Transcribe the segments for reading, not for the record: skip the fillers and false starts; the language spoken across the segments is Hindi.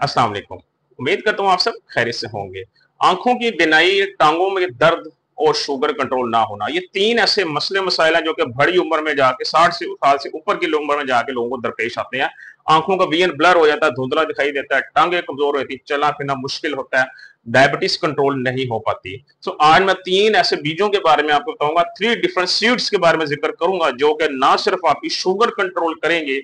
अस्सलाम वालेकुम। उम्मीद करता हूँ आप सब खैरियत से होंगे। आंखों की बिनाई, टांगों में दर्द और शुगर कंट्रोल ना होना, ये तीन ऐसे मसले मसाइल हैं जो कि बड़ी उम्र में जाके 60 साल से ऊपर की उम्र में जाके लोगों को दरपेश आते हैं। आंखों का विजन ब्लर हो जाता है, धुंधला दिखाई देता है, टांगे कमजोर होती है, चलना फिरना मुश्किल होता है, डायबिटीज कंट्रोल नहीं हो पाती। आज मैं तीन ऐसे बीजों के बारे में आपको बताऊंगा, थ्री डिफरेंट सीड्स के बारे में जिक्र करूंगा जो कि ना सिर्फ आपकी शुगर कंट्रोल करेंगे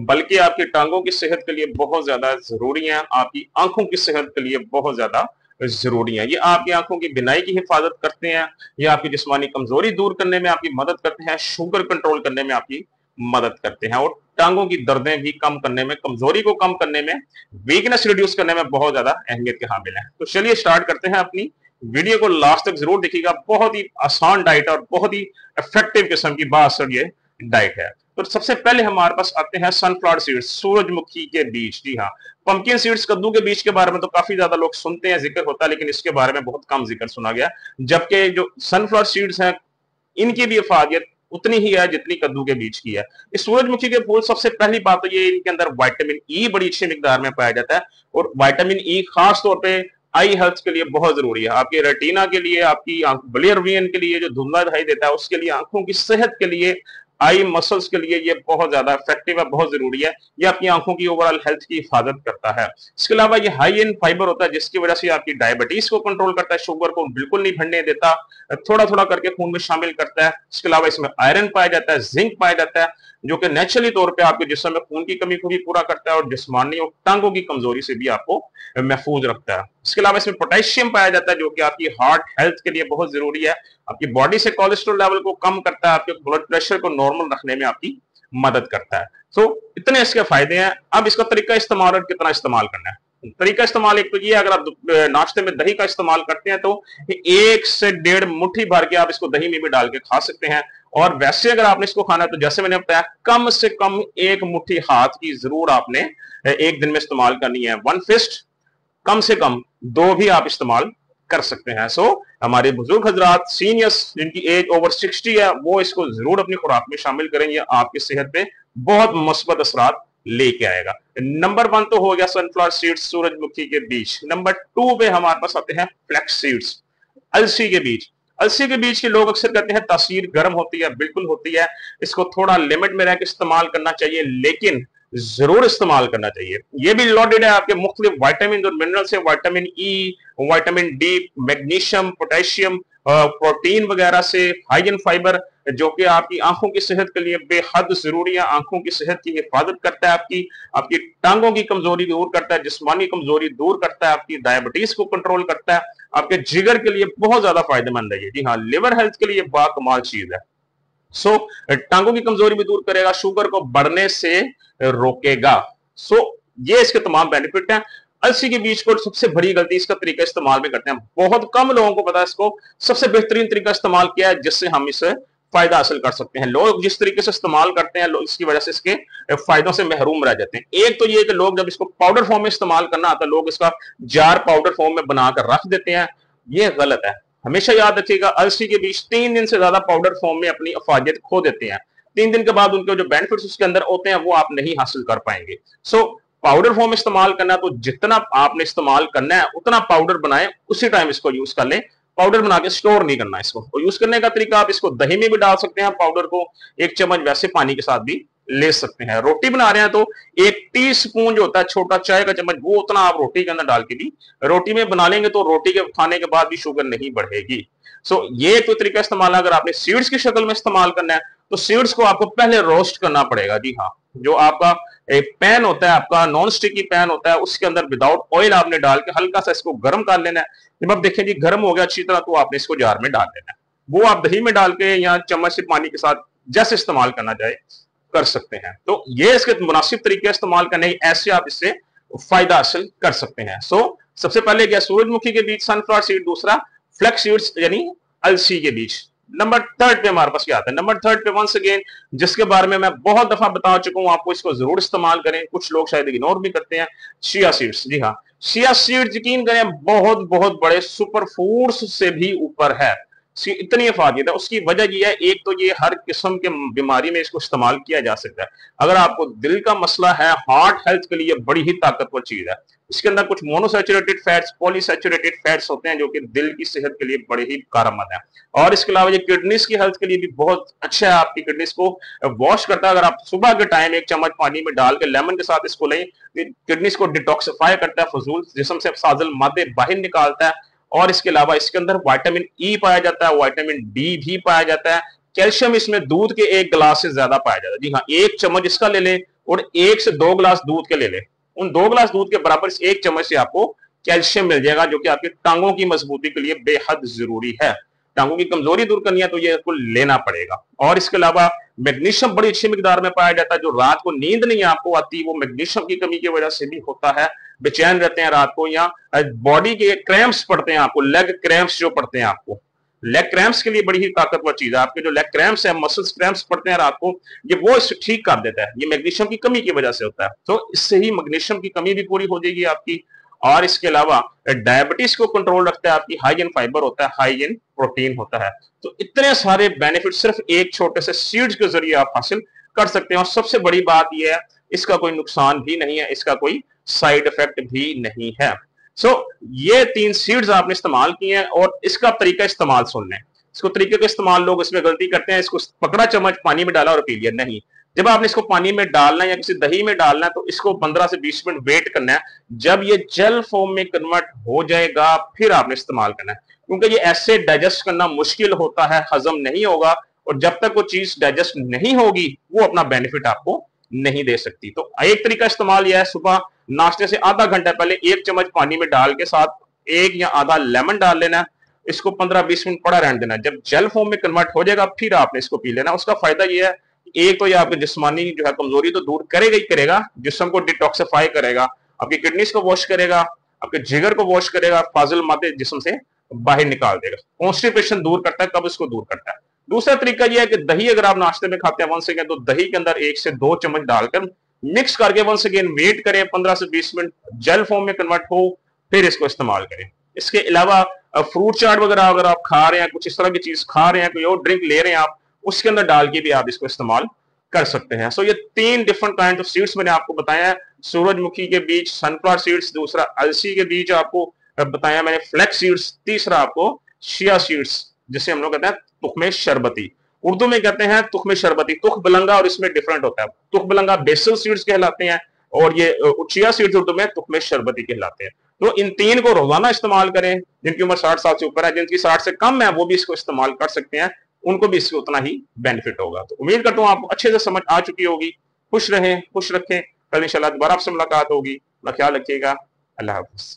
बल्कि आपकी टांगों की सेहत के लिए बहुत ज्यादा जरूरी है, आपकी आंखों की सेहत के लिए बहुत ज्यादा जरूरी है। ये आपकी आंखों की बिनाई की हिफाजत करते हैं, ये आपकी जिस्मानी कमजोरी दूर करने में आपकी मदद करते हैं, शुगर कंट्रोल करने में आपकी मदद करते हैं और टांगों की दर्दें भी कम करने में, कमजोरी को कम करने में, वीकनेस रिड्यूस करने में बहुत ज्यादा अहमियत के हामिल है। तो चलिए स्टार्ट करते हैं अपनी वीडियो को, लास्ट तक जरूर देखिएगा। बहुत ही आसान डाइट और बहुत ही इफेक्टिव किस्म की बासर ये डाइट है। तो सबसे पहले हमारे पास आते हैं सनफ्लावर सीड्स, सूरजमुखी के बीज। जी हाँ, पंपकिन सीड्स, कद्दू के बीज के बारे में तो काफी ज्यादा लोग सुनते हैं, जिक्र होता है, लेकिन इसके बारे में बहुत कम जिक्र सुना गया। जबकि जो सनफ्लावर सीड्स हैं, इनकी भी अफादियत उतनी ही है जितनी कद्दू के बीज की है। इस सूरजमुखी के फूल, सबसे पहली बात तो ये, इनके अंदर विटामिन ई बड़ी अच्छी मिकदार में पाया जाता है और विटामिन ई खास तौर पे आई हेल्थ के लिए बहुत जरूरी है। आपकी रेटिना के लिए, आपकी ब्लियर विजन के लिए, जो धुंधला दिखाई देता है उसके लिए, आंखों की सेहत के लिए, आई मसल्स के लिए ये बहुत ज्यादा इफेक्टिव है, बहुत जरूरी है। ये आपकी आंखों की ओवरऑल हेल्थ की हिफाजत करता है। इसके अलावा ये हाई इन फाइबर होता है जिसकी वजह से आपकी डायबिटीज को कंट्रोल करता है, शुगर को बिल्कुल नहीं बढ़ने देता, थोड़ा थोड़ा करके खून में शामिल करता है। इसके अलावा इसमें आयरन पाया जाता है, जिंक पाया जाता है, जो कि नेचुरली तौर पे आपके जिस्म में खून की कमी को भी पूरा करता है और जिस्मानी और टांगों की कमजोरी से भी आपको महफूज रखता है। इसके अलावा इसमें पोटेशियम पाया जाता है जो कि आपकी हार्ट हेल्थ के लिए बहुत जरूरी है, आपकी बॉडी से कोलेस्ट्रॉल लेवल को कम करता है, आपके ब्लड प्रेशर को नॉर्मल रखने में आपकी मदद करता है। तो इतने इसके फायदे हैं। अब इसका तरीका इस्तेमाल और कितना इस्तेमाल करना है। तरीका इस्तेमाल एक तो ये, अगर आप नाश्ते में दही का इस्तेमाल करते हैं तो 1 से 1.5 मुट्ठी भर के आप इसको दही में भी डाल के खा सकते हैं। और वैसे अगर आपने इसको खाना है तो जैसे मैंने बताया, कम से कम 1 मुट्ठी हाथ की जरूर आपने एक दिन में इस्तेमाल करनी है। 1 फिस्ट, कम से कम 2 भी आप इस्तेमाल कर सकते हैं। हमारे बुजुर्ग हजरात, सीनियर्स जिनकी एज ओवर 60 है, वो इसको जरूर अपनी खुराक में शामिल करें। ये आपकी सेहत पे बहुत मुस्बत असरात लेके आएगा। नंबर 1 तो हो गया सनफ्लावर सीड्स, सूरजमुखी के बीज। नंबर 2 पे हमारे पास आते हैं फ्लैक्स सीड्स, अलसी के बीज। अलसी के बीज के लोग अक्सर कहते हैं तासीर गर्म होती है, बिल्कुल होती है। इसको थोड़ा लिमिट में रहकर इस्तेमाल करना चाहिए, लेकिन जरूर इस्तेमाल करना चाहिए। ये भी लोडेड है आपके मुख्तलिफ वाइटामिन और मिनरल से, vitamin E, vitamin D, magnesium, potassium, protein वगैरह से, हाई इन फाइबर, जो कि आपकी आंखों की सेहत के लिए बेहद जरूरी है। आंखों की सेहत की हिफाजत करता है, आपकी आपकी टांगों की कमजोरी दूर करता है, जिस्मानी कमजोरी दूर करता है, आपकी डायबिटीज को कंट्रोल करता है, आपके जिगर के लिए बहुत ज्यादा फायदेमंद है। जी हाँ, लिवर हेल्थ के लिए बाकमाल चीज है। टांगों की कमजोरी भी दूर करेगा, शुगर को बढ़ने से रोकेगा। ये इसके तमाम बेनिफिट हैं। अलसी के बीज को सबसे बड़ी गलती इसका तरीका इस्तेमाल में करते हैं, बहुत कम लोगों को पता है इसको सबसे बेहतरीन तरीका इस्तेमाल किया है जिससे हम इसे फायदा हासिल कर सकते हैं। लोग जिस तरीके से इस्तेमाल करते हैं, लोग इसकी वजह से इसके फायदों से महरूम रह जाते हैं। एक तो ये कि लोग जब इसको पाउडर फॉर्म में इस्तेमाल करना आता है, लोग इसका जार पाउडर फॉर्म में बनाकर रख देते हैं। ये गलत है। हमेशा याद रखिएगा, अलसी के बीज 3 दिन से ज्यादा पाउडर फॉर्म में अपनी अफादियत खो देते हैं। 3 दिन के बाद उनके जो बेनिफिट्स उसके अंदर होते हैं वो आप नहीं हासिल कर पाएंगे। पाउडर फॉर्म इस्तेमाल करना है तो जितना आपने इस्तेमाल करना है उतना पाउडर बनाए, उसी टाइम इसको यूज कर लें। पाउडर बना के स्टोर नहीं करना इसको। और यूज करने का तरीका, आप इसको दही में भी डाल सकते हैं पाउडर को, 1 चम्मच वैसे पानी के साथ भी ले सकते हैं। रोटी बना रहे हैं तो 1 टीस्पून जो होता है छोटा चाय का चम्मच, वो उतना आप रोटी के अंदर डाल के भी रोटी में बना लेंगे तो रोटी के खाने के बाद भी शुगर नहीं बढ़ेगी। ये तो तरीका इस्तेमाल। अगर आपने सीड्स की शक्ल में इस्तेमाल करना है तो सीड्स को आपको पहले रोस्ट करना पड़ेगा। जी हाँ, जो आपका एक पैन होता है, आपका नॉन स्टिकी पैन होता है, उसके अंदर विदाउट ऑयल आपने डाल के हल्का सा इसको गर्म कर लेना है। जब आप देखें जी गर्म हो गया अच्छी तरह, तो आपने इसको जार में डाल देना है। वो आप दही में डाल के या चम्मच से पानी के साथ जैसे इस्तेमाल करना चाहे कर सकते हैं। तो ये इसके मुनासिब तरीके इस्तेमाल करने, ऐसे आप इससे फायदा हासिल कर सकते हैं। सबसे पहले क्या, सूरजमुखी के बीज, सनफ्लावर सीड। दूसरा फ्लैक्स सीड्स यानी अलसी के बीज। नंबर 3 पे हमारे पास क्या आता है। नंबर 3 पे वंस अगेन, जिसके बारे में मैं बहुत दफा बता चुका हूं आपको, इसको जरूर इस्तेमाल करें, कुछ लोग शायद इग्नोर भी करते हैं, चिया सीड्स। जी हाँ, चिया सीड्स यकीन करें बहुत बहुत बड़े सुपर फूड्स से भी ऊपर है। इतनी अफादियत है। उसकी वजह यह है, एक तो ये हर किस्म के बीमारी में इसको इस्तेमाल किया जा सकता है। अगर आपको दिल का मसला है, हार्ट हेल्थ के लिए बड़ी ही ताकतवर चीज है। इसके अंदर कुछ मोनोसैचुरेटेड फैट्स, पॉलीसैचुरेटेड फैट्स होते हैं जो कि दिल की सेहत के लिए बड़े ही कारआमद है। और इसके अलावा ये किडनीज की हेल्थ के लिए भी बहुत अच्छा है, आपकी किडनीज को वॉश करता है। अगर आप सुबह के टाइम 1 चम्मच पानी में डाल के लेमन के साथ इसको लें, किडनीज को डिटॉक्सिफाई करता है, फजूल जिस्म से फाजिल मादे बाहर निकालता है। और इसके अलावा इसके अंदर विटामिन ई पाया जाता है, विटामिन डी भी पाया जाता है, कैल्शियम इसमें दूध के 1 गिलास से ज्यादा पाया जाता है। जी हाँ, 1 चम्मच इसका ले लें और 1 से 2 गिलास दूध के ले लें, उन 2 गिलास दूध के बराबर इस 1 चम्मच से आपको कैल्शियम मिल जाएगा, जो कि आपकी टांगों की मजबूती के लिए बेहद जरूरी है। टांगों की कमजोरी दूर करनी है तो ये आपको लेना पड़ेगा। और इसके अलावा मैग्नीशियम बड़ी अच्छी मिकदार में पाया जाता है। जो रात को नींद नहीं आपको आती, वो मैग्नीशियम की कमी की वजह से भी होता है, बेचैन रहते हैं रात को, या बॉडी के क्रैम्प्स पड़ते हैं आपको, लेग क्रैम्प्स जो पड़ते हैं आपको, लेग क्रैम्प्स के लिए बड़ी ही ताकतवर चीज है। आपके जो लेग क्रैम्प्स है, मसल्स क्रैम्प्स पड़ते हैं रात को, ये वो इससे ठीक कर देता है। ये मैग्नीशियम की कमी की वजह से होता है, तो इससे ही मैग्नीशियम की कमी भी पूरी हो जाएगी आपकी। और इसके अलावा डायबिटीज को कंट्रोल रखता है, आपकी हाई इन फाइबर होता है, हाई इन प्रोटीन होता है। तो इतने सारे बेनिफिट सिर्फ एक छोटे से सीड्स के जरिए आप हासिल कर सकते हैं। और सबसे बड़ी बात यह है, इसका कोई नुकसान भी नहीं है, इसका कोई साइड इफेक्ट भी नहीं है। ये 3 सीड्स आपने इस्तेमाल किए हैं, और इसका तरीका इस्तेमाल सुन लें। इसको तरीके का इस्तेमाल लोग इसमें गलती करते हैं, इसको पकड़ा चम्मच पानी में डाला और पी लिया। नहीं, जब आपने इसको पानी में डालना है या किसी दही में डालना है तो इसको 15 से 20 मिनट वेट करना है। जब ये जेल फॉर्म में कन्वर्ट हो जाएगा फिर आपने इस्तेमाल करना है, क्योंकि ये ऐसे डाइजेस्ट करना मुश्किल होता है, हजम नहीं होगा, और जब तक वो चीज डाइजेस्ट नहीं होगी वो अपना बेनिफिट आपको नहीं दे सकती। तो एक तरीका इस्तेमाल यह है, सुबह नाश्ते से आधा घंटा पहले 1 चम्मच पानी में डाल के साथ 1 या आधा लेमन डाल लेना, इसको 15-20 मिनट पड़ा रहने देना। जब जेल फॉर्म में कन्वर्ट हो जाएगा फिर आपने इसको पी लेना। उसका फायदा यह है, एक तो ये आपकी जिस्मानी जो है कमजोरी तो दूर करेगा ही करेगा, जिस्म को डिटॉक्सिफाई करेगा, आपकी किडनीज को वॉश करेगा, आपके जिगर को वॉश करेगा, फाजिल मादे जिस्म से बाहर निकाल देगा, कॉन्स्टिपेशन दूर करता है, कब्ज को दूर करता है। दूसरा तरीका यह है कि दही अगर आप नाश्ते में खाते हैं वंस अगेन, तो दही के अंदर 1 से 2 चम्मच डालकर मिक्स करके वंस अगेन वेट करें 15 से 20 मिनट, जेल फॉर्म में कन्वर्ट हो, फिर इसको इस्तेमाल करें। इसके अलावा फ्रूट चाट वगैरह अगर आप खा रहे हैं, कुछ इस तरह की चीज खा रहे हैं, कोई और ड्रिंक ले रहे हैं आप, उसके अंदर डाल के भी आप इसको इस्तेमाल कर सकते हैं। ये 3 डिफरेंट काइंड ऑफ सीड्स मैंने आपको बताया है। सूरजमुखी के बीज, सनफ्लावर सीड्स, दूसरा अलसी के बीज आपको बताया मैंने, फ्लैक्स सीड्स, तीसरा आपको शिया सीड्स, जिसे हम लोग कहते हैं तुख्मे शरबती, उर्दू में कहते हैं तुख्मे शरबती, तुख बलंगा, और इसमें डिफरेंट होता है। तुख बलंगा बेसल सीड्स कहलाते हैं, और ये चिया सीड्स उर्दू में तुख्मे शरबती कहलाते हैं। तो इन 3 को रोजाना इस्तेमाल करें। जिनकी उम्र 60 साल से ऊपर है, जिनकी 60 से कम है, वो भी इसको इस्तेमाल कर सकते हैं, उनको भी इससे उतना ही बेनिफिट होगा। तो उम्मीद करता हूं आपको अच्छे से समझ आ चुकी होगी। खुश रहें, खुश रखें। कल इंशाल्लाह दोबारा आपसे मुलाकात होगी। अपना ख्याल रखिएगा। अल्लाह हाफिज।